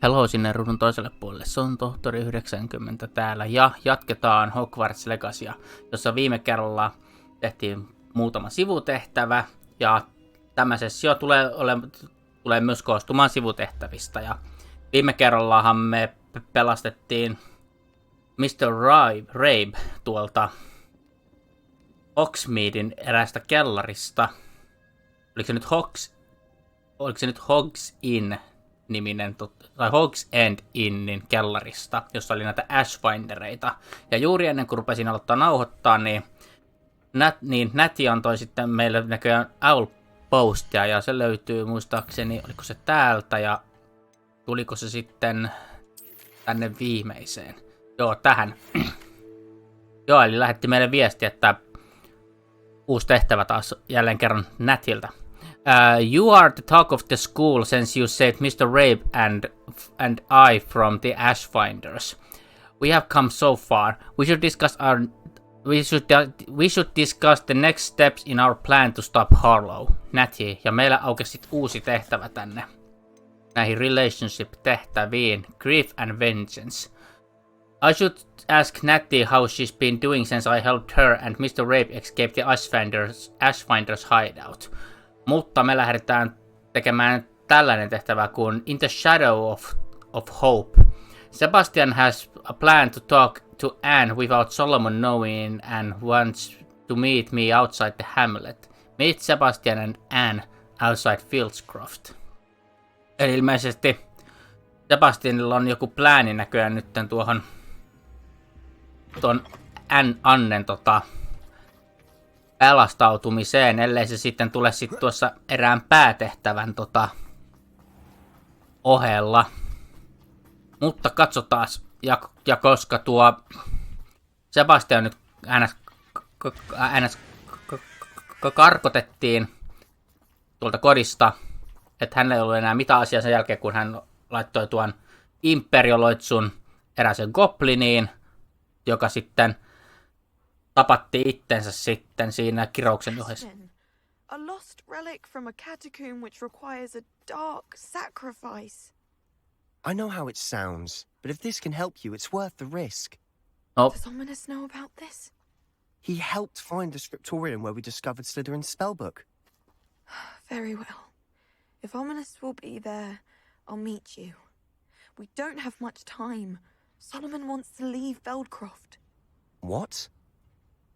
Hello sinne ruudun toiselle puolelle, se on tohtori 90 täällä ja jatketaan Hogwarts Legacya, jossa viime kerralla tehtiin muutama sivutehtävä ja tämä sessio tulee myös koostumaan sivutehtävistä ja viime kerrallahan me pelastettiin Mr. Rabe tuolta Hogsmeaden eräästä kellarista. Oliko se nyt Hogs Inn niminen, tai Hogs End Innin kellarista, jossa oli näitä Ashfindereita. Ja juuri ennen kuin rupesin aloittaa nauhoittaa, niin Näti antoi sitten meille näköjään Owl Postia, ja se löytyy muistaakseni, oliko se täältä, ja tuliko se sitten tänne viimeiseen. Joo, tähän. Joo, eli lähetti meille viesti, että uusi tehtävä taas jälleen kerran Nätiltä. You are the talk of the school since you saved Mr. Rabe and I from the Ashfinders. We have come so far. We should discuss the next steps in our plan to stop Harlow. Natty, ja meillä aukesi uusi tehtävä tänne. Näihin relationship-tehtäviin. Grief and Vengeance. I should ask Natty how she's been doing since I helped her and Mr. Rabe escape the Ashfinders hideout. Mutta me lähdetään tekemään tällainen tehtävä kuin In the Shadow of Hope. Sebastian has a plan to talk to Anne without Solomon knowing and wants to meet me outside the hamlet. Meet Sebastian and Anne outside Fieldscroft. Eli ilmeisesti Sebastianilla on joku plääni näköjään nyt tuon Annen pelastautumiseen, ellei se sitten tule tuossa erään päätehtävän ohella. Mutta katsotaan, ja koska tuo Sebastian nyt äänes karkotettiin tuolta kodista, että hänellä ei ollut enää mitään asiaa sen jälkeen, kun hän laittoi tuon imperioloitsun eräisen gobliniin, joka sitten tapatti itsensä sitten siinä kirouksen ohessa. A lost relic from a catacomb which requires a dark sacrifice. I know how it sounds, but if this can help you, it's worth the risk. Oh. Does Ominous know about this? He helped find the scriptorium where we discovered Slytherin's spellbook. Very well. If Ominous will be there, I'll meet you. We don't have much time. Solomon wants to leave Feldcroft. What?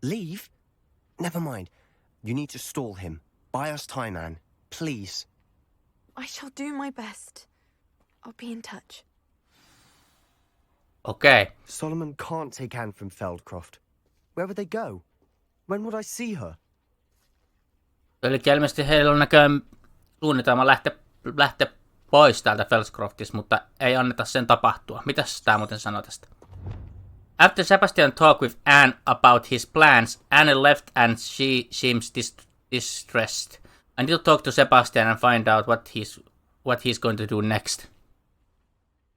Leave? Never mind. You need to stall him. Buy us time, Anne. Please. I shall do my best. I'll be in touch. Okay. Solomon can't take Anne from Feldcroft. Where would they go? When would I see her? Eli ilmeisesti heillä on näköjään suunnitelma lähteä pois täältä Feldcroftista, mutta ei anneta sen tapahtua. Mitäs tää muuten sanoo tästä? After Sebastian talked with Anne about his plans, Anne left and she seems distressed. I need to talk to Sebastian and find out what he's going to do next.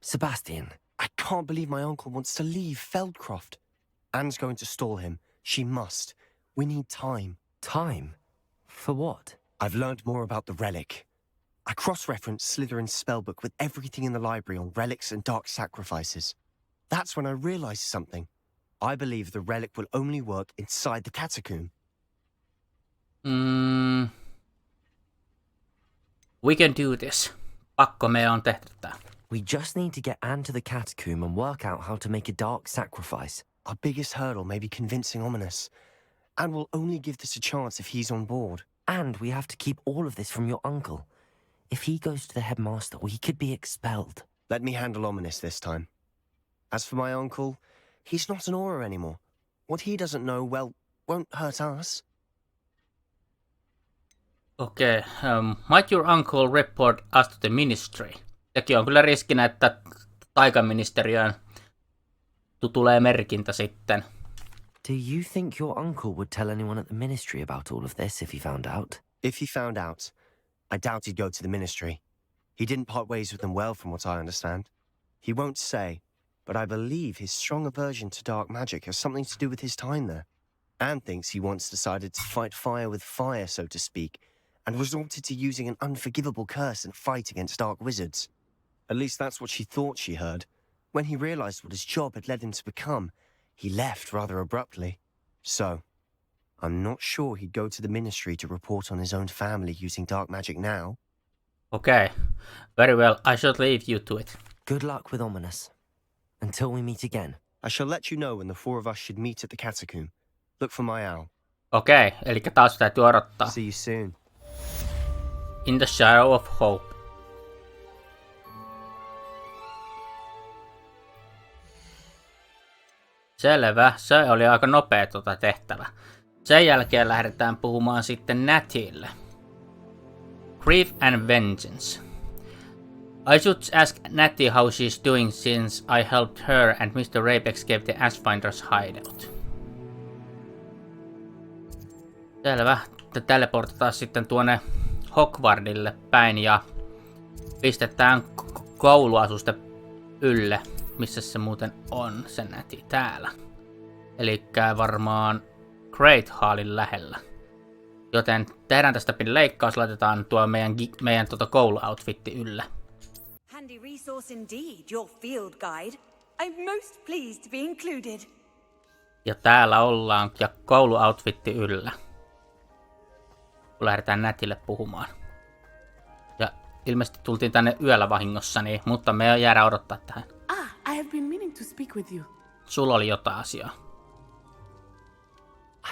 Sebastian, I can't believe my uncle wants to leave Feldcroft. Anne's going to stall him. She must. We need time. Time? For what? I've learned more about the relic. I cross-referenced Slytherin's spellbook with everything in the library on relics and dark sacrifices. That's when I realized something. I believe the relic will only work inside the catacomb. We can do this. Pakko meidän on tehty tää. We just need to get Anne to the catacomb and work out how to make a dark sacrifice. Our biggest hurdle may be convincing Ominous. Anne will only give this a chance if he's on board. And we have to keep all of this from your uncle. If he goes to the headmaster, we could be expelled. Let me handle Ominous this time. As for my uncle, he's not an Auror anymore. What he doesn't know, well, won't hurt us. Okay, might your uncle report us to the ministry? Sekin on kyllä riskinä, että taikaministeriöön tulee merkintä sitten. Do you think your uncle would tell anyone at the ministry about all of this if he found out? If he found out, I doubt he'd go to the ministry. He didn't part ways with them well, from what I understand. He won't say, but I believe his strong aversion to dark magic has something to do with his time there. Anne thinks he once decided to fight fire with fire, so to speak, and resorted to using an unforgivable curse in a fight against dark wizards. At least that's what she thought she heard. When he realized what his job had led him to become, he left rather abruptly. So, I'm not sure he'd go to the ministry to report on his own family using dark magic now. Okay, very well. I should leave you to it. Good luck with Ominous. Until we meet again. I shall let you know when the four of us should meet at the catacomb. Look for my owl. Okei, eli taas täytyy odottaa. See you soon. In the Shadow of Hope. Selvä, se oli aika nopea tehtävä. Sen jälkeen lähdetään puhumaan sitten Natille. Grief and Vengeance. I should ask Natty how she's doing since I helped her and Mr. Rape escape the Ashfinders hideout. Selvä. Teleportataan sitten tuonne Hogwartille päin ja pistetään kouluasuste ylle. Missä se muuten on, se Natty täällä. Elikkä varmaan Great Hallin lähellä. Joten tehdään tästä pieni leikkaus, laitetaan tuo meidän kouluoutfitti ylle. Handy resource indeed, your field guide. I'm most pleased to be included. Ja täällä ollaan ja kouluoutfitti yllä. Kun lähdetään Natille puhumaan. Ja ilmeisesti tultiin tänne yöllä vahingossa, niin, mutta me ei jäädä odottaa tähän. I have been meaning to speak with you. Sulla oli jotain asiaa.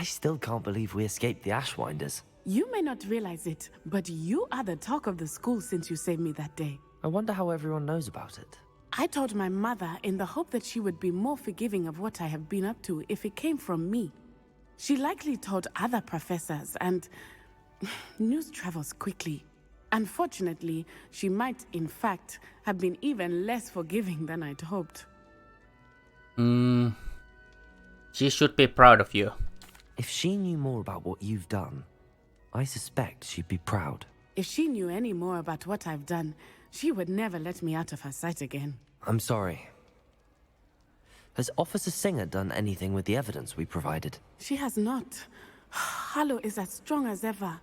I still can't believe we escaped the Ashwinders. You may not realize it, but you are the talk of the school since you saved me that day. I wonder how everyone knows about it. I told my mother in the hope that she would be more forgiving of what I have been up to if it came from me. She likely told other professors, and news travels quickly. Unfortunately, she might, in fact, have been even less forgiving than I'd hoped. She should be proud of you. If she knew more about what you've done, I suspect she'd be proud. If she knew any more about what I've done, she would never let me out of her sight again. I'm sorry. Has Officer Singer done anything with the evidence we provided? She has not. Harlow is as strong as ever.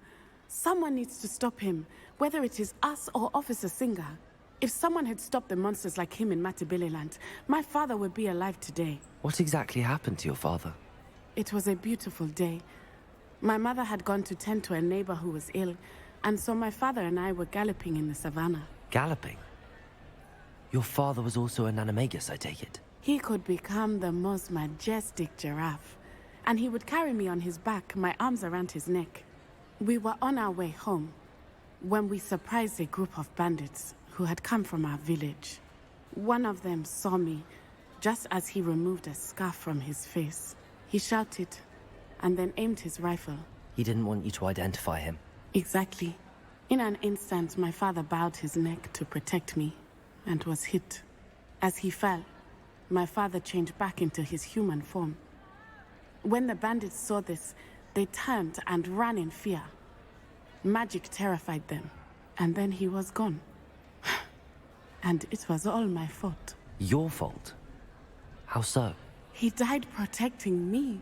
Someone needs to stop him, whether it is us or Officer Singer. If someone had stopped the monsters like him in Matabeleland, my father would be alive today. What exactly happened to your father? It was a beautiful day. My mother had gone to tend to a neighbor who was ill, and so my father and I were galloping in the savannah. Galloping? Your father was also an animagus, I take it? He could become the most majestic giraffe, and he would carry me on his back, my arms around his neck. We were on our way home when we surprised a group of bandits who had come from our village. One of them saw me just as he removed a scarf from his face. He shouted and then aimed his rifle. He didn't want you to identify him. Exactly. In an instant, my father bowed his neck to protect me and was hit. As he fell, my father changed back into his human form. When the bandits saw this, they turned and ran in fear. Magic terrified them, and then he was gone. And it was all my fault. Your fault? How so? He died protecting me.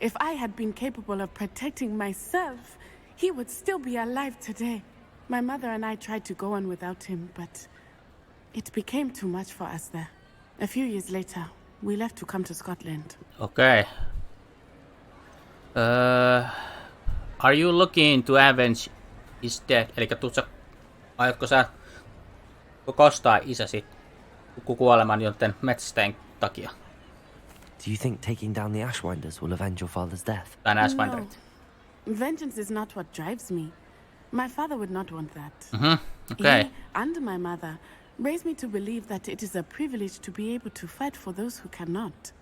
If I had been capable of protecting myself, he would still be alive today. My mother and I tried to go on without him, but it became too much for us there. A few years later, we left to come to Scotland. Okay. Are you looking to avenge his death? Elikkä aiotko sä kostaa isäsi kuoleman joten metsästäjän takia? Do you think taking down the Ashwinders will avenge your father's death? Tän Ashfinderit. No. Vengeance is not what drives me. My father would not want that. Okay. He and my mother raised me to believe that it is a privilege to be able to fight for those who cannot.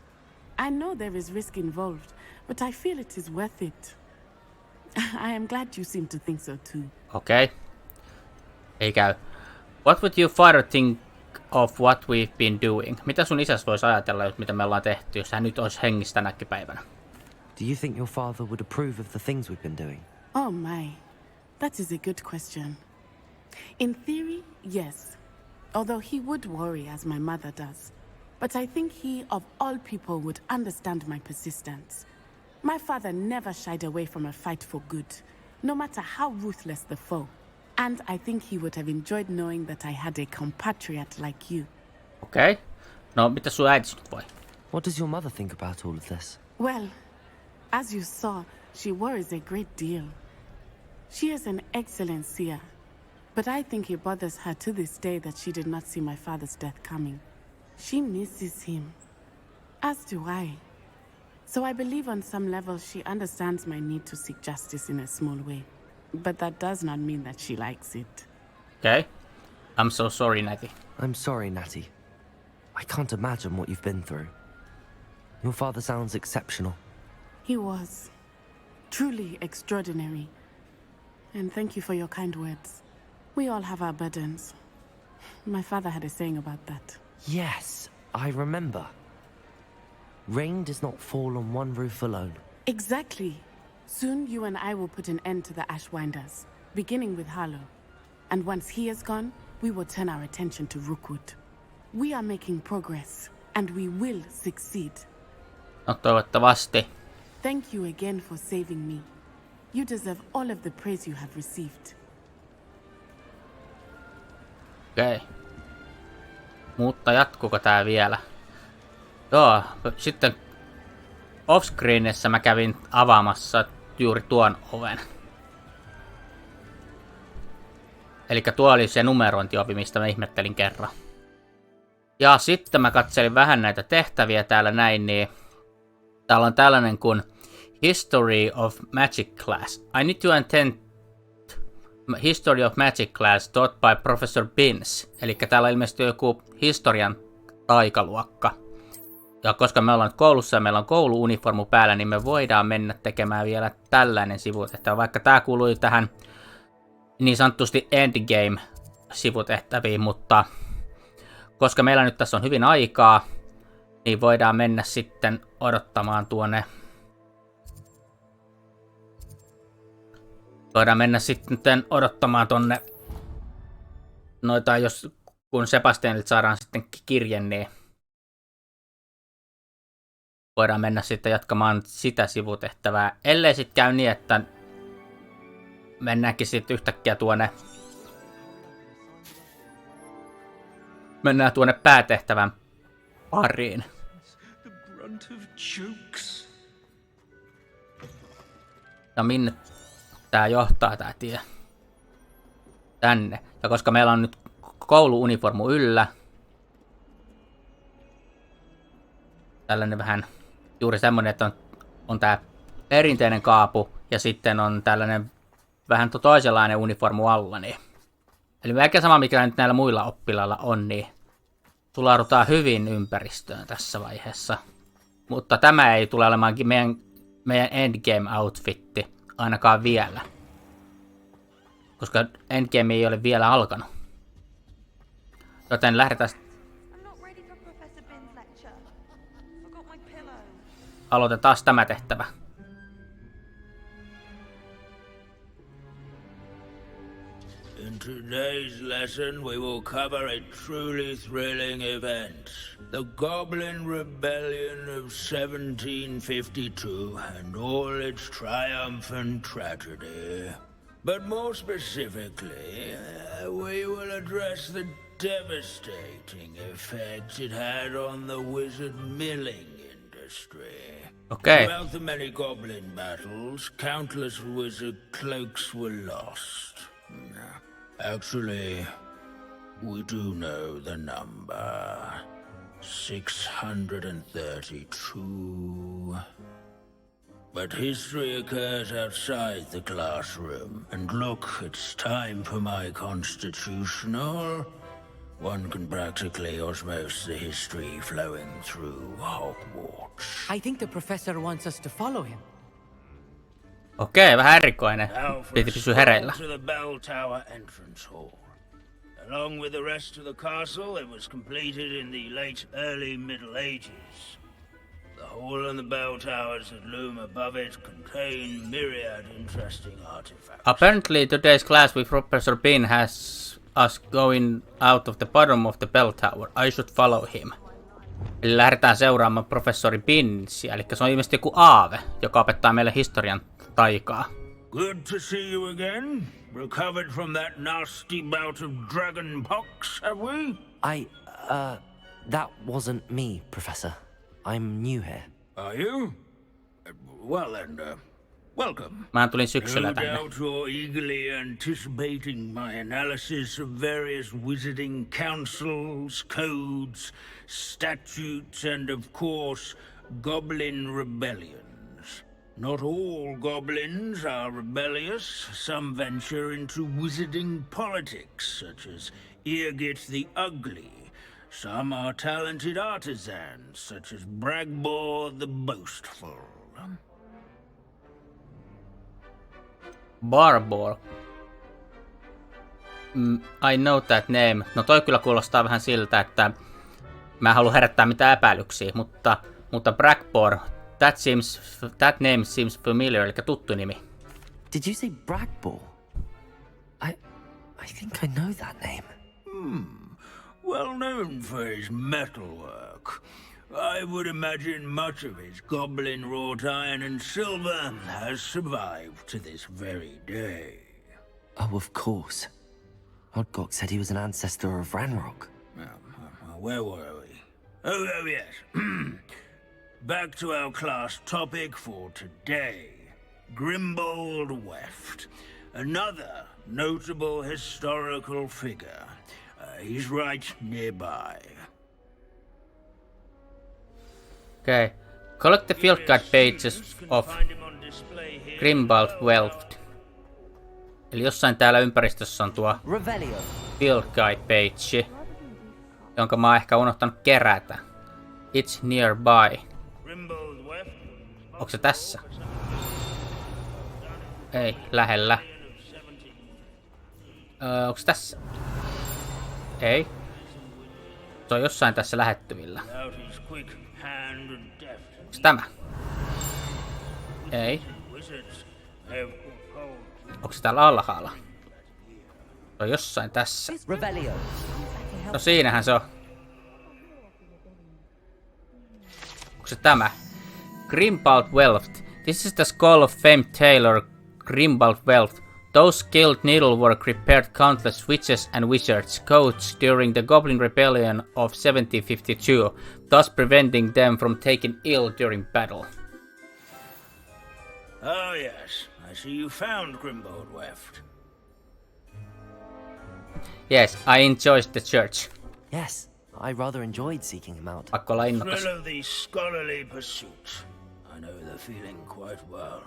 I know there is risk involved, but I feel it is worth it. I am glad you seem to think so too. Okay. Ei käy. What would your father think of what we've been doing? Mitä sun isäs voisi ajatella, mitä me ollaan tehty, jos hän nyt olisi hengissä tänäkin päivänä? Do you think your father would approve of the things we've been doing? Oh my, that is a good question. In theory, yes. Although he would worry as my mother does. But I think he, of all people, would understand my persistence. My father never shied away from a fight for good, no matter how ruthless the foe. And I think he would have enjoyed knowing that I had a compatriot like you. Okei. No, mitä sun äitis nyt voi? What does your mother think about all of this? Well, as you saw, she worries a great deal. She is an excellent seer, but I think it bothers her to this day that she did not see my father's death coming. She misses him, as do I. So I believe on some level she understands my need to seek justice in a small way. But that does not mean that she likes it. Okay. I'm so sorry, Natty. I'm sorry, Natty. I can't imagine what you've been through. Your father sounds exceptional. He was. Truly extraordinary. And thank you for your kind words. We all have our burdens. My father had a saying about that. Yes, I remember. Rain does not fall on one roof alone. Exactly. Soon you and I will put an end to the Ashwinders, beginning with Harlow. And once he is gone, we will turn our attention to Rookwood. We are making progress, and we will succeed. No, toivottavasti. Thank you again for saving me. You deserve all of the praise you have received. Okei. Mutta jatkuuko tää vielä? Joo, sitten offscreenissä mä kävin avaamassa juuri tuon oven. Elikkä tuo oli se numerointiovi, mistä mä ihmettelin kerran. Ja sitten mä katselin vähän näitä tehtäviä täällä näin, niin täällä on tällainen kuin History of Magic Class. I need to attend History of Magic Class taught by Professor Binns. Elikkä täällä ilmeisesti joku historian taikaluokka. Ja koska me ollaan nyt koulussa ja meillä on kouluuniformu päällä, niin me voidaan mennä tekemään vielä tällainen sivutehtävä. Vaikka tää kuului tähän niin sanotusti endgame-sivutehtäviin, mutta koska meillä nyt tässä on hyvin aikaa, niin voidaan mennä sitten odottamaan tuonne. Voidaan mennä sitten odottamaan tonne noita, kun Sebastianilta saadaan sitten kirje, niin voidaan mennä sitten jatkamaan sitä sivutehtävää. Ellei sitten käy niin, että mennäänkin sitten yhtäkkiä mennään tuonne päätehtävän pariin. Ja minne tää johtaa tää tie? Tänne. Ja koska meillä on nyt kouluuniformu yllä, tällainen vähän juuri semmonen, että on tää perinteinen kaapu ja sitten on tällainen vähän toisenlainen uniformu alla. Niin. Eli melkein sama mikä nyt näillä muilla oppilailla on, niin sulaudutaan hyvin ympäristöön tässä vaiheessa. Mutta tämä ei tule olemaan meidän endgame-outfitti, ainakaan vielä. Koska endgame ei ole vielä alkanut. Joten lähdetään. Aloitetaan tämä tehtävä. In today's lesson, we will cover a truly thrilling event. The Goblin Rebellion of 1752 and all its triumphant tragedy. But more specifically, we will address the devastating effect it had on the wizard milling industry. Okay. Throughout the many goblin battles, countless wizard cloaks were lost. Actually, we do know the number. 632. But history occurs outside the classroom, and look, it's time for my constitutional. One can practically osmose the history flowing through Hogwarts. I think the professor wants us to follow him. Okei, vähän erikoinen. Piti pysyä hereillä. To the bell tower entrance hall. Along with the rest of the castle, it was completed in the late early Middle Ages. The hall and the bell towers that loom above it contain myriad interesting artifacts. Apparently today's class with Professor Bean has us going out of the bottom of the bell tower. I should follow him. Eli lähdetään seuraamaan professori Binsia, eli se on ilmeisesti joku aave, joka opettaa meille historian taikaa. Good to see you again. Recovered from that nasty bout of dragon pox, have we? That wasn't me, Professor. I'm new here. Are you? Well then, welcome. Mä tulin syksyllä No tänne. doubt you're eagerly anticipating my analysis of various wizarding councils, codes, statutes, and of course, goblin rebellions. Not all goblins are rebellious. Some venture into wizarding politics, such as Irgit the Ugly. Some are talented artisans, such as Bragbor the Boastful. Barbor. I know that name. No toi kyllä kuulostaa vähän siltä, että mä en halua herättää mitään epäilyksiä, mutta Bragbor, that name seems familiar, eli tuttu nimi. Did you say Bragbor? I think I know that name. Well known for his metalwork. I would imagine much of his goblin wrought iron and silver has survived to this very day. Oh, of course. Odgok said he was an ancestor of Ranrock. Where were we? Oh yes. Back to our class topic for today. Grimbold Weft. Another notable historical figure. He's right nearby. Okay. Collect the field guide pages of Grimbold Weft. Eli jossain täällä ympäristössä on tuo field guide page, jonka mä oon ehkä unohtanut kerätä. It's nearby. Onko se tässä? Ei, lähellä. Onko se tässä? Ei. Se on jossain tässä lähettyvillä. Onko tämä? Ei. Onko se täällä alhaalla? Se on jossain tässä. No siinähän se on. Onko se tämä? Grimbold Weft. This is the skull of famed tailor Grimbold Weft. Those skilled needlework repaired countless witches and wizards' coats during the Goblin Rebellion of 1752, thus preventing them from taking ill during battle. Oh yes, I see you found Grimbold Weft. Yes, I enjoyed the church. Yes, I rather enjoyed seeking him out. Pakko olla innokas. Thrill of the scholarly pursuit. I know the feeling quite well.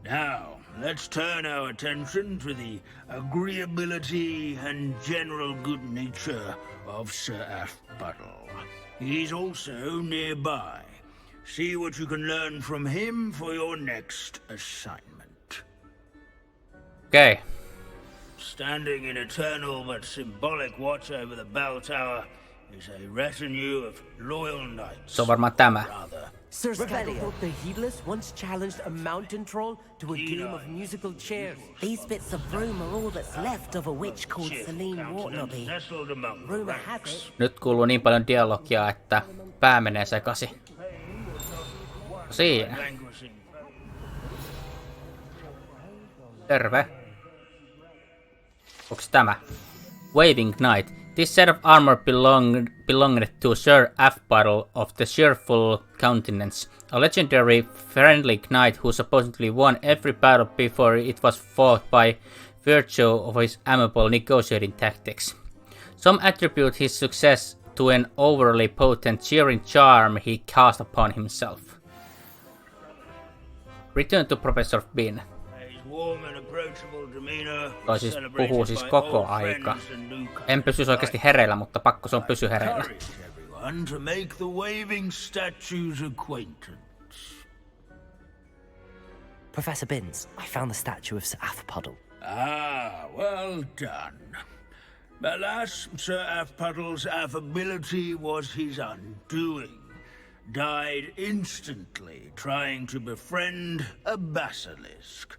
Now, let's turn our attention to the agreeability and general good nature of Sir Afbuttle. He's also nearby. See what you can learn from him for your next assignment. Okay. Standing in eternal but symbolic watch over the bell tower is a retinue of loyal knights. Se on varmaan tämä. Sir Scatterthorpe the Heedless once challenged a mountain troll to a game of musical chairs. These bits of broom are all that's left of a witch called Celine Waterlobby. Rumor has it. Nyt kuuluu niin paljon dialogia, että pää menee sekaisin. Siinä. Terve. Onks tämä? Waving Knight. This set of armor belonged to Sir Afbuttle of the Cheerful Countenance, a legendary friendly knight who supposedly won every battle before it was fought by virtue of his amiable negotiating tactics. Some attribute his success to an overly potent cheering charm he cast upon himself. Return to Professor Bean. Toi siis puhuu siis koko aika. En pysyisi oikeasti hereillä, mutta pakko se on pysy hereillä. Professor Binns, I found the statue of Sir Afpuddle. Ah, well done. Alas, Sir Afpuddle's affability was his undoing. Died instantly trying to befriend a basilisk.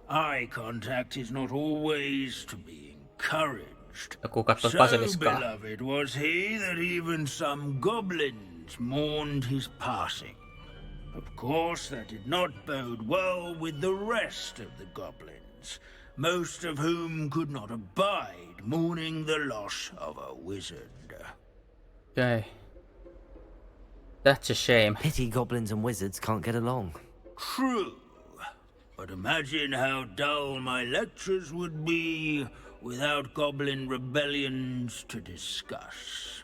Eye contact is not always to be encouraged. So beloved was he that even some goblins mourned his passing. Of course, that did not bode well with the rest of the goblins, most of whom could not abide mourning the loss of a wizard. Okay. That's a shame. Pity goblins and wizards can't get along. True. But imagine how dull my lectures would be without goblin rebellions to discuss.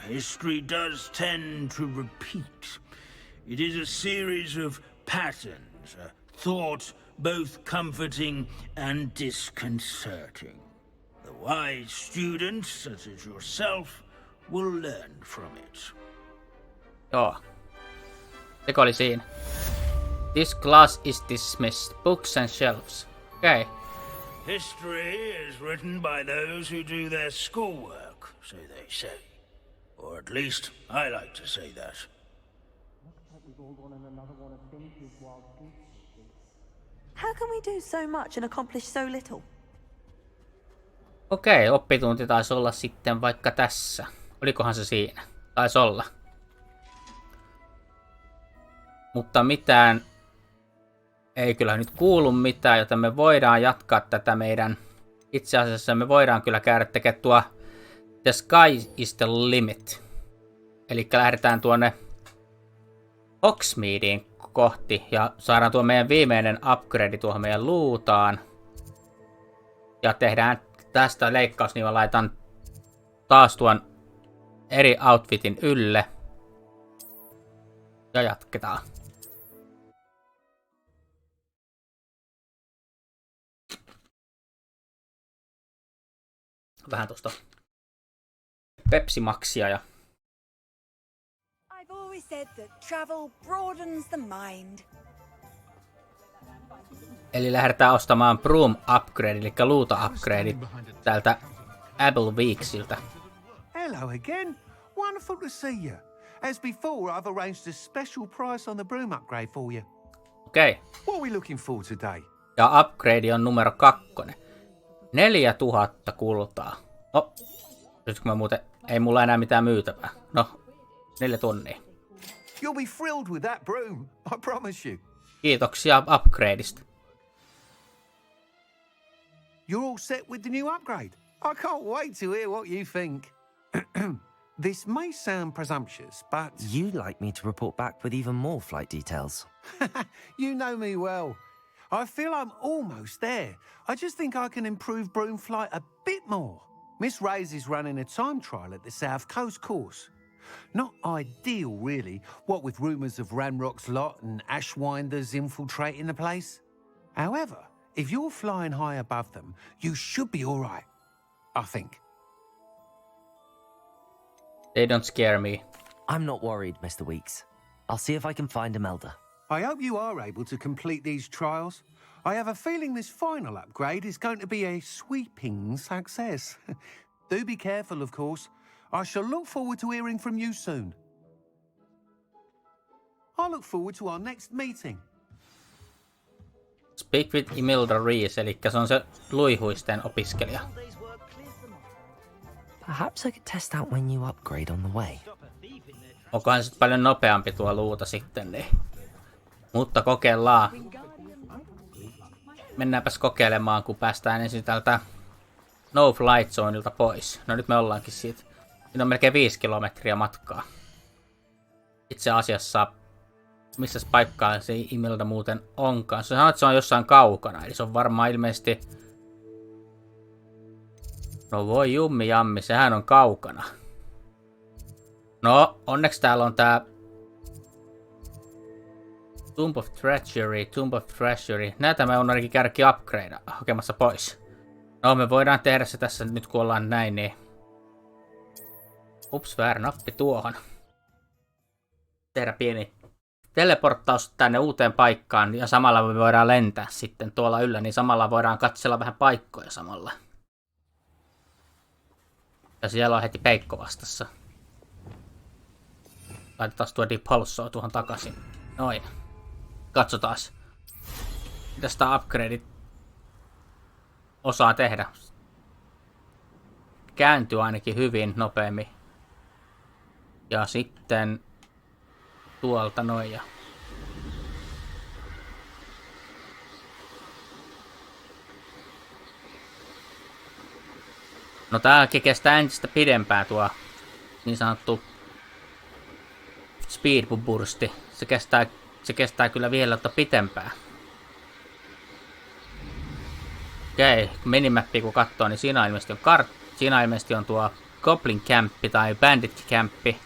History does tend to repeat. It is a series of patterns, a thought both comforting and disconcerting. The wise students, such as yourself, will learn from it. Joo. Teko oli siinä. This class is dismissed. Books and shelves. Okay. History is written by those who do their schoolwork, so they say. Or at least I like to say that. How can we do so much and accomplish so little? Okei, oppitunti taisi olla sitten vaikka tässä. Olikohan se siinä? Taisi olla. Mutta mitään ei kyllä nyt kuulu mitään, joten me voidaan jatkaa tätä meidän... Itse asiassa me voidaan kyllä käydä tekemään tuo The Sky is the Limit. Eli lähdetään tuonne Hogsmeadeen kohti ja saadaan tuo meidän viimeinen upgrade tuohon meidän luutaan. Ja tehdään tästä leikkaus, niin mä laitan taas tuon eri outfitin ylle. Ja jatketaan. Vähän tuosta Pepsi-maksia ja... I've always said that travel broadens the mind. Eli lähdetään ostamaan Broom Upgrade, eli luuta upgrade täältä Apple Weeksiltä. Hello again. Wonderful to see you. As before, I've arranged a special price on the broom upgrade for you. Okei. What are we looking for today? Ja upgrade on numero 2. 4000 kultaa. No, nyt mä muuten... Ei mulla enää mitään myytävää. No, 4 tonnia. You'll be thrilled with that broom, I promise you. Kiitoksia upgradeista. You're all set with the new upgrade. I can't wait to hear what you think. This may sound presumptuous, but... You'd like me to report back with even more flight details. You know me well. I feel I'm almost there. I just think I can improve broom flight a bit more. Miss Ray's is running a time trial at the South Coast course. Not ideal, really, what with rumours of Ranrock's lot and Ashwinders infiltrating the place. However, if you're flying high above them, you should be all right, I think. They don't scare me. I'm not worried, Mr. Weeks. I'll see if I can find Imelda. I hope you are able to complete these trials. I have a feeling this final upgrade is going to be a sweeping success. Do be careful, of course. I shall look forward to hearing from you soon. I look forward to our next meeting. Speak with Imelda Reese, eli se on se luihuisten opiskelija. Perhaps I could test out my new upgrade on the way. Onkohan se paljon nopeampi tuo luuta sitten, niin. Mutta kokeillaan. Mennäänpäs kokeilemaan, kun päästään ensin tältä No Flight Zoneilta pois. No nyt me ollaankin siitä. Siinä on melkein 5 kilometriä matkaa. Itse asiassa, missä paikkaa se Imelda muuten onkaan. Se sanoo, että se on jossain kaukana, eli se on varmaan ilmeisesti... No voi jummi jammi, sehän on kaukana. No, onneksi täällä on tää... Tomb of Treasury. Näitä me on ainakin käydäkin upgrade hakemassa pois. No, me voidaan tehdä se tässä nyt, kun ollaan näin, niin... Ups, väärä nappi tuohon. Tehdä pieni teleporttaus tänne uuteen paikkaan, ja samalla me voidaan lentää sitten tuolla yllä, niin samalla voidaan katsella vähän paikkoja samalla. Ja siellä on heti peikko vastassa. Laitetaan tuo Depulsoa tuohon takaisin. Noin. Katsotaas. Mitä sitä upgradeit osaa tehdä. Kääntyy ainakin hyvin nopeammin. Ja sitten tuolta noin. Ja No tääkin kestää entistä pidempään tuo niin sanottu speed bursti. Se kestää kyllä vielä pitempään. Okei, minimappi kun katsoo, niin siinä ilmeisesti on tuo Goblin Camppi tai Bandit Camppi.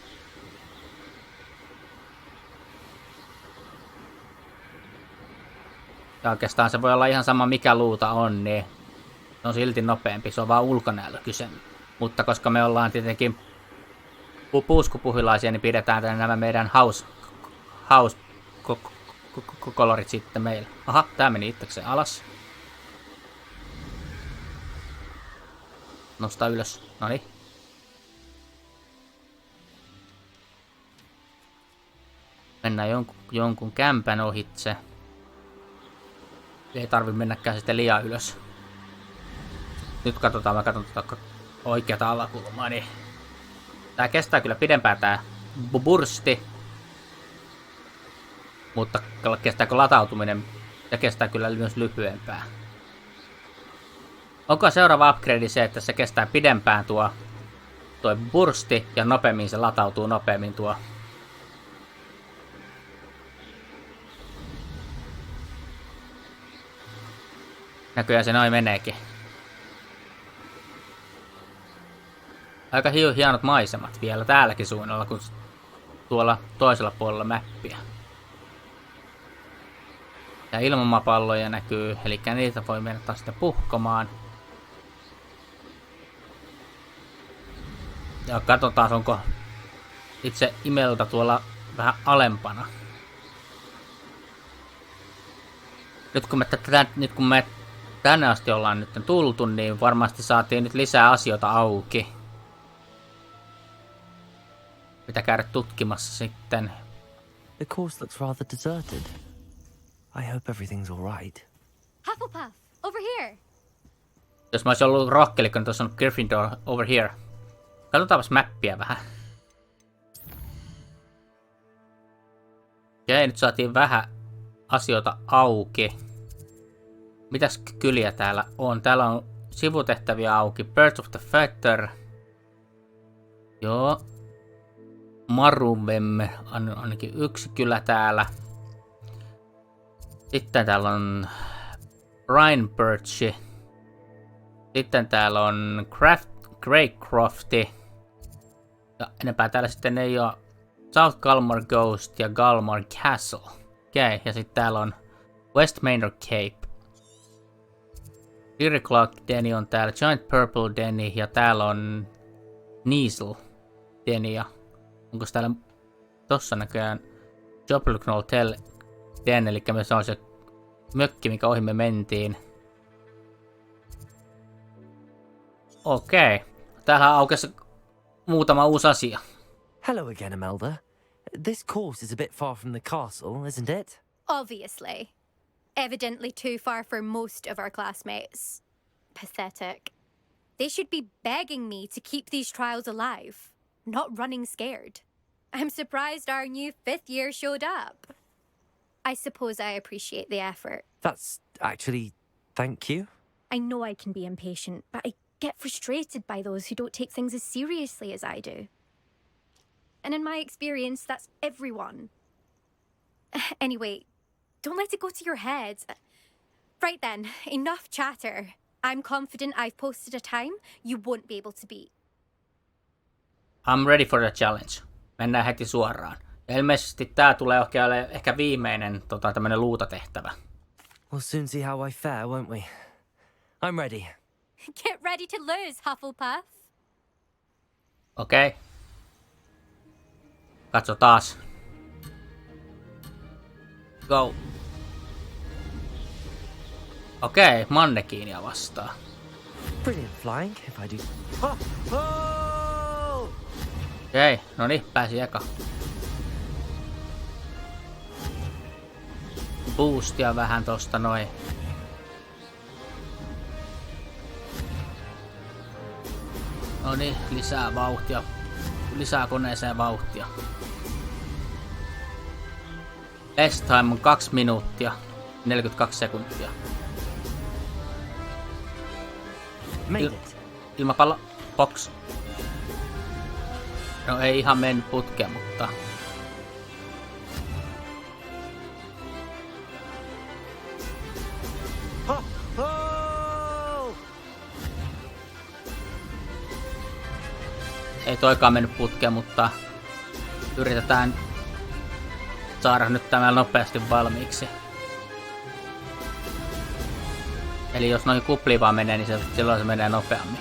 Ja oikeastaan se voi olla ihan sama mikä luuta on, niin se on silti nopeampi. Se on vaan ulkonäöllä kyse. Mutta koska me ollaan tietenkin puuskupuhilaisia, niin pidetään nämä meidän house-kolorit sitten meillä. Aha, tää meni itsekseen alas. Nosta ylös. Noniin. Mennään jonkun kämpän ohitse. Ei tarvi mennäkään sitten liian ylös. Nyt katsotaan, mä katson tuota oikeata alakulmaa, niin tää kestää kyllä pidempään tää bursti. Mutta kestääkö latautuminen, se kestää kyllä myös lyhyempää. Onko seuraava upgrade se, että se kestää pidempään tuo bursti ja nopeammin se latautuu nopeammin tuo. Näköjään se noin meneekin. Aika hienot maisemat vielä täälläkin suunnalla kuin tuolla toisella puolella mappia. Ja ilmamapalloja näkyy, eli niitä voi mennä taas sitten puhkomaan. Ja katsotaan, onko itse Imelda tuolla vähän alempana. Nyt kun me tänne asti ollaan nyt tultu, niin varmasti saatiin nyt lisää asioita auki. Mitä käydä tutkimassa sitten. The course looks rather deserted. I hope everything's all right. Hufflepuff, over here. Jos mä olisin ollut rohkelikko, niin tuossa on Gryffindor over here. Katsotaanpas mappia vähän. Okei, nyt saatiin vähän asioita auki. Mitäs kyliä täällä on? Täällä on sivutehtäviä auki. Birds of the Feather. Joo. Maruvemme on ainakin yksi kylä täällä. Sitten täällä on Brineburchi. Sitten täällä on Greycrofti. Ja enempää täällä sitten ei ole South Galmar Ghost ja Galmar Castle. Okei, ja sitten täällä on West Manor Cape. Clear Clock Denny on täällä, Giant Purple Denny ja täällä on Neasel Denny. Ja onko täällä tossa näköjään Jobluknol Den, eli se on se mökki, mikä ohi me mentiin. Okei. Täällä aukesi muutama uusi asia. Hello again, Imelda. This course is a bit far from the castle, isn't it? Obviously. Evidently too far for most of our classmates. Pathetic. They should be begging me to keep these trials alive, not running scared. I'm surprised our new 5th year showed up. I suppose I appreciate the effort. That's actually... thank you. I know I can be impatient, but I get frustrated by those who don't take things as seriously as I do. And in my experience, that's everyone. Anyway, don't let it go to your head. Right then, enough chatter. I'm confident I've posted a time you won't be able to beat. I'm ready for the challenge. Mennään heti suoraan. Ja ilmeisesti tää tulee ehkä viimeinen tämmönen luutatehtävä. We'll soon see how I fare, won't we? I'm ready. Get ready to lose, Hufflepuff. Okei. Katso taas. Go. Okei, mannekiinia vastaan. Brilliant flying, if I do... Okei, no niin, pääsi eka. Boostia vähän tosta noin. No niin, lisää vauhtia. Lisää koneeseen vauhtia. Best time on 2 minuuttia 42 sekuntia. Made it. ilmapallo. Box. No ei ihan mennyt putkeen, mutta... Ei toikaan mennyt putkeen, mutta yritetään saada nyt tämä nopeasti valmiiksi. Eli jos noin kupli vaan menee, niin silloin se menee nopeammin.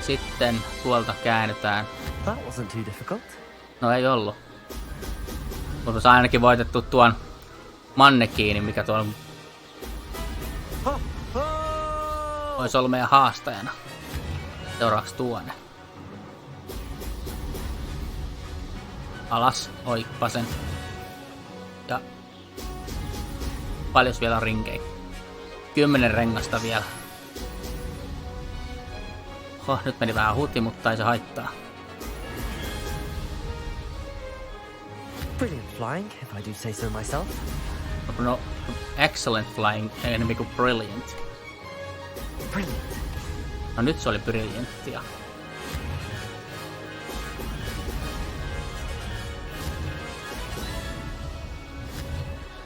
Sitten tuolta käännytään. That wasn't too difficult. No ei ollut. Mutta se ainakin voitettu tuon mannekiinin, mikä tuolla voisi olla meidän haastajana. Seuraavaksi tuonne. Alas, oikpasen. Ja paljon vielä on rinkejä. 10 rengasta vielä. Nyt meni vähän huti, mutta ei se haittaa. Brilliant flying, if I do say so myself. No, excellent flying, enemmän kuin brilliant. Brilliant. No nyt se oli brillianttia.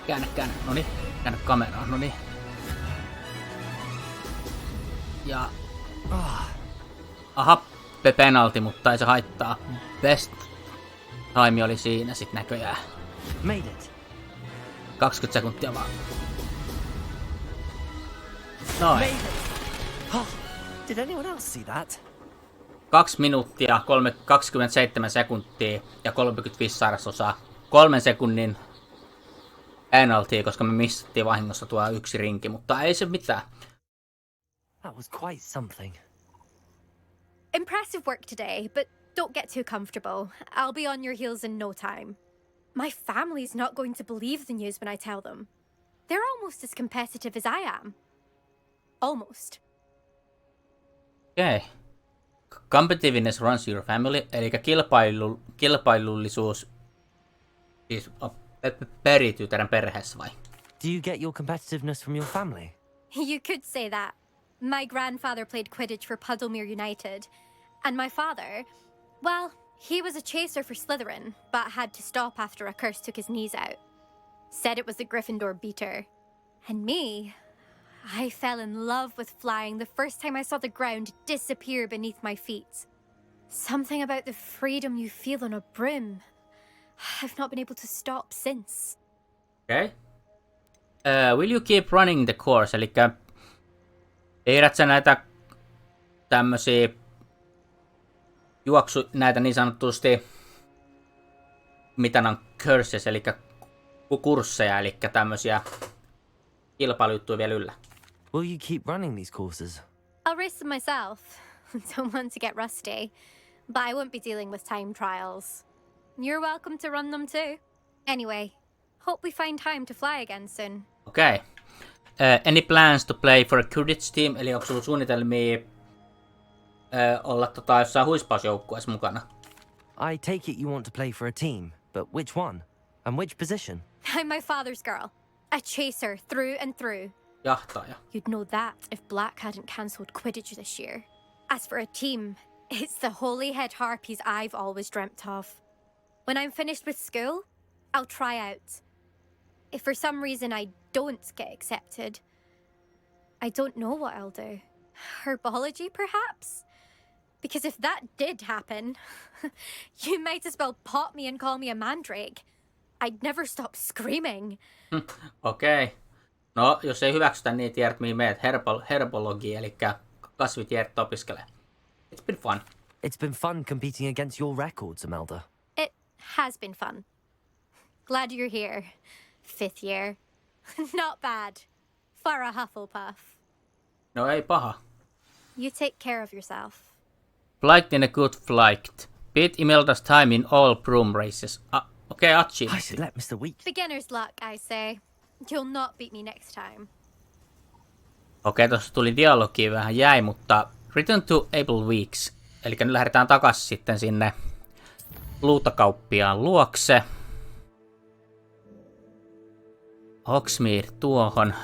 Käännä. Noniin. Käännä kameraa. Noniin. Ja... Aha, penalti, mutta ei se haittaa. Best time oli siinä sit näköjään. Made it. 20 sekuntia vaan. Noin. Did anyone else see that? 2 minuuttia, 27 sekuntia ja 35 sairasosaa. 3 sekunnin penalty, koska me missattiin vahingossa tuo yksi rinki, mutta ei se mitään. That was quite something. Impressive work today, but don't get too comfortable. I'll be on your heels in no time. My family's not going to believe the news when I tell them. They're almost as competitive as I am. Almost. Okay. Competitiveness runs your family, eli kilpailullisuus siis periytyy teidän perheessä vai? Do you get your competitiveness from your family? You could say that. My grandfather played Quidditch for Puddlemere United, and my father, well, he was a chaser for Slytherin, but had to stop after a curse took his knees out. Said it was the Gryffindor beater. And me, I fell in love with flying the first time I saw the ground disappear beneath my feet. Something about the freedom you feel on a broom. I've not been able to stop since. Okay. Will you keep running the course? Elikkä piirrät sä näitä tämmösiä näitä niin sanotusti mitä on curses, eli kursseja, eli tämmösiä kilpailujuttuja vielä yllä. Will you keep running these courses? I'll race them myself. Don't want to get rusty, but I won't be dealing with time trials. You're welcome to run them too. Anyway, hope we find time to fly again soon. Okay. Any plans to play for a Quidditch team? Eli onko sulla suunnitelmia olla jossain huispausjoukkueessa mukana? I take it you want to play for a team, but which one? And which position? I'm my father's girl. A chaser through and through. Jahtaaja. You'd know that if Black hadn't cancelled Quidditch this year. As for a team, it's the Holyhead Harpies I've always dreamt of. When I'm finished with school, I'll try out. If for some reason I don't get accepted, I don't know what I'll do. Herbology, perhaps? Because if that did happen, you might as well pop me and call me a mandrake. I'd never stop screaming. Okei. Okay. No, jos ei hyväksytä, niin tiedät mihin meet. Herbologia, eli kasvitiedettä opiskelee. It's been fun. It's been fun competing against your records, Imelda. It has been fun. Glad you're here. 5th year. Not bad. For a Hufflepuff. No ei paha. You take care of yourself. Flight in a good flight. Beat Imelda's time in all broom races. Okay, achieved. I should let Mr. Week. Beginner's luck, I say. You'll not beat me next time. Okei, tossa tuli dialogia vähän jäi, mutta return to Able Weeks. Eli nyt lähdetään takaisin sitten sinne luutakauppiaan luokse. Hogsmeade tuohon.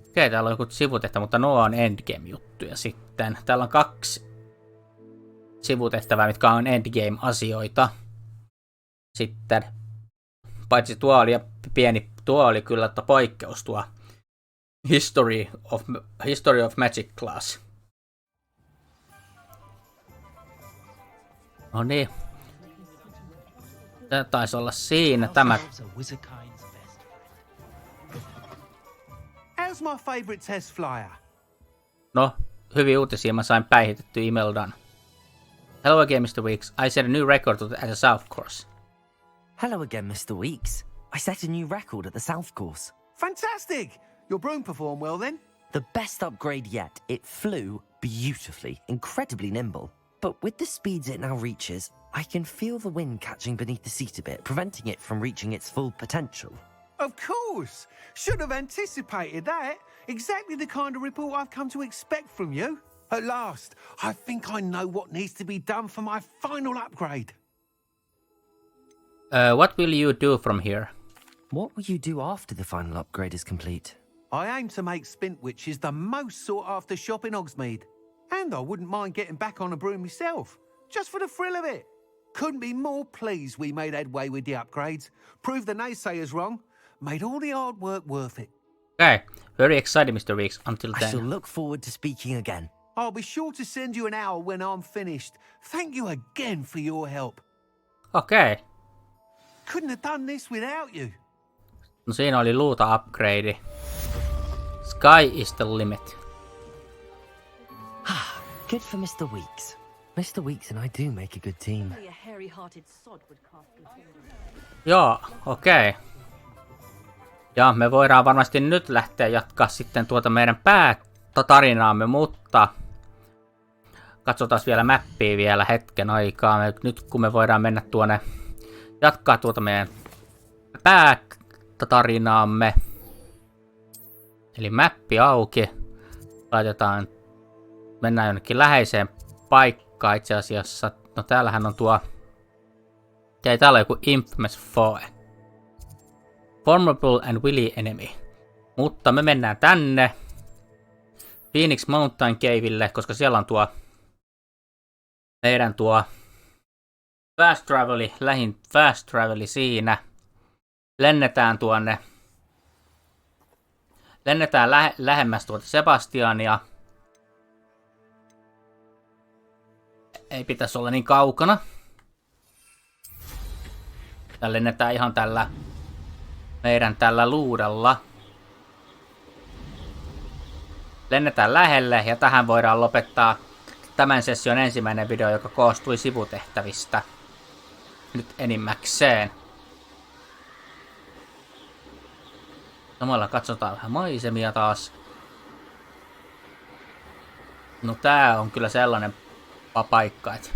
Okei, täällä on joku sivutehtävä, mutta nuo on endgame-juttuja sitten. Täällä on 2 sivutehtävää, mitkä on endgame-asioita. Sitten, paitsi tuo oli pieni, tuo oli kyllä poikkeus tuo History of Magic class. No niin. Tämä taisi olla siinä tämä. How's my favourite test flyer? No, hyviä uutisia. Mä sain päihitetty Imeldan. Hello again, Mr. Weeks. I set a new record at the South Course. Hello again, Mr. Weeks. I set a new record at the South Course. Fantastic! Your broom performed well then? The best upgrade yet. It flew beautifully, incredibly nimble. But with the speeds it now reaches, I can feel the wind catching beneath the seat a bit, preventing it from reaching its full potential. Of course! Should have anticipated that. Exactly the kind of report I've come to expect from you. At last, I think I know what needs to be done for my final upgrade. What will you do from here? What will you do after the final upgrade is complete? I aim to make Spintwitches the most sought-after shop in Hogsmeade. And I wouldn't mind getting back on a broom myself, just for the thrill of it. Couldn't be more pleased we made headway with the upgrades, proved the naysayers wrong, made all the hard work worth it. Okay, very excited, Mr. Weeks. Until I then. shall look forward to speaking again. I'll be sure to send you an hour when I'm finished. Thank you again for your help. Okay. Couldn't have done this without you. No siinä oli luuta upgrade. Sky is the limit. Good for Mr. Weeks. Mr. Weeks and I do make a good team. Joo, okei. Ja me voidaan varmasti nyt lähteä jatkaa sitten tuota meidän päätarinaamme, mutta katsotaan vielä mappia vielä hetken aikaa. Nyt kun me voidaan mennä tuonne jatkaa tuota meidän päätarinaamme. Eli mappi auki. Laitetaan, mennään jonnekin läheiseen paikkaan itse asiassa. No täällähän on tuo, täällä on joku Infamous Foe. Formidable and Wily Enemy. Mutta me mennään tänne Phoenix Mountain Caveille, koska siellä on tuo meidän tuo fast traveli siinä. Lennetään tuonne. Lennetään lähemmäs tuota Sebastiania. Ei pitäisi olla niin kaukana. Ja lennetään ihan tällä meidän tällä luudella. Lennetään lähelle ja tähän voidaan lopettaa tämän session ensimmäinen video, joka koostui sivutehtävistä. Nyt enimmäkseen. Samalla katsotaan vähän maisemia taas. No tää on kyllä sellainen paikka, että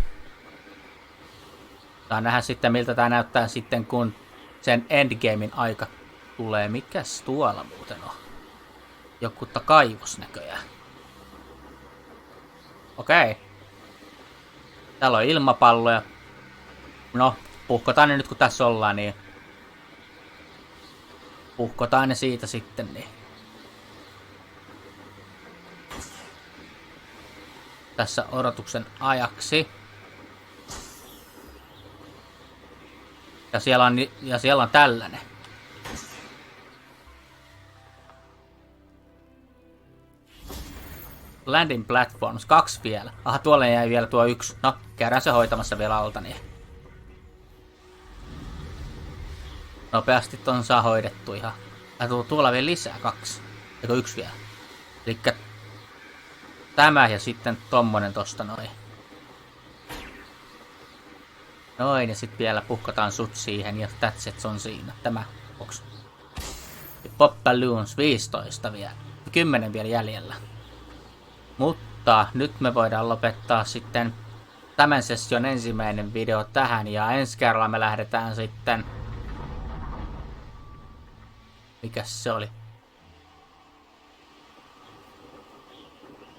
saa nähdä sitten miltä tää näyttää sitten kun sen endgamein aika tulee. Mikäs tuolla muuten on? Joku kaivos näköjään. Okei. Täällä on ilmapalloja. No, puhkotaan ne nyt kun tässä ollaan, niin puhkotaan ne siitä sitten, niin tässä odotuksen ajaksi. Ja siellä on tällainen. Landing platforms, 2 vielä. Aha, tuolle jäi vielä tuo 1. No, käydään se hoitamassa vielä alta, niin nopeasti ton saa hoidettu ihan. Tuolla vielä lisää 2. Eikö 1 vielä? Elikkä tämä ja sitten tommonen tosta noin. Noin, ja sitten vielä puhkataan sut siihen, ja that's it, se on siinä. Tämä box. Pop Balloons 15 vielä. 10 vielä jäljellä. Mutta nyt me voidaan lopettaa sitten tämän session ensimmäinen video tähän, ja ensi kerralla me lähdetään sitten. Mikäs se oli?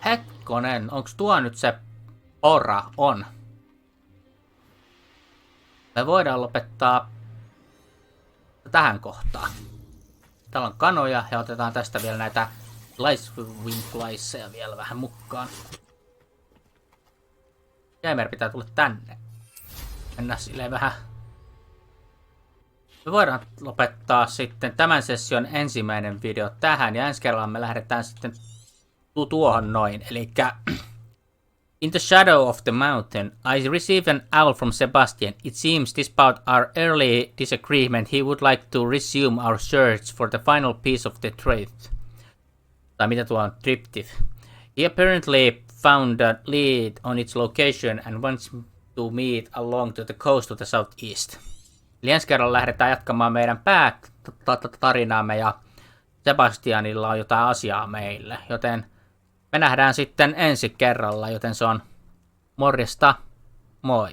Hetkonen, onks tuo nyt se pora? On. Me voidaan lopettaa tähän kohtaan. Täällä on kanoja ja otetaan tästä vielä näitä Licewing vielä vähän mukaan. Gamer pitää tulla tänne. Mennään silleen vähän. Me voidaan lopettaa sitten tämän session ensimmäinen video tähän ja ensi kerralla me lähdetään sitten tuohon noin. Elikkä In the shadow of the mountain, I received an owl from Sebastian. It seems despite our early disagreement, he would like to resume our search for the final piece of the truth. Tai mitä tuo on? Triptych. He apparently found a lead on its location and wants to meet along to the coast to the southeast. Eli ensi kerralla lähdetään jatkamaan meidän päätarinaamme ja Sebastianilla on jotain asiaa meille, joten me nähdään sitten ensi kerralla, joten se on morjesta, moi!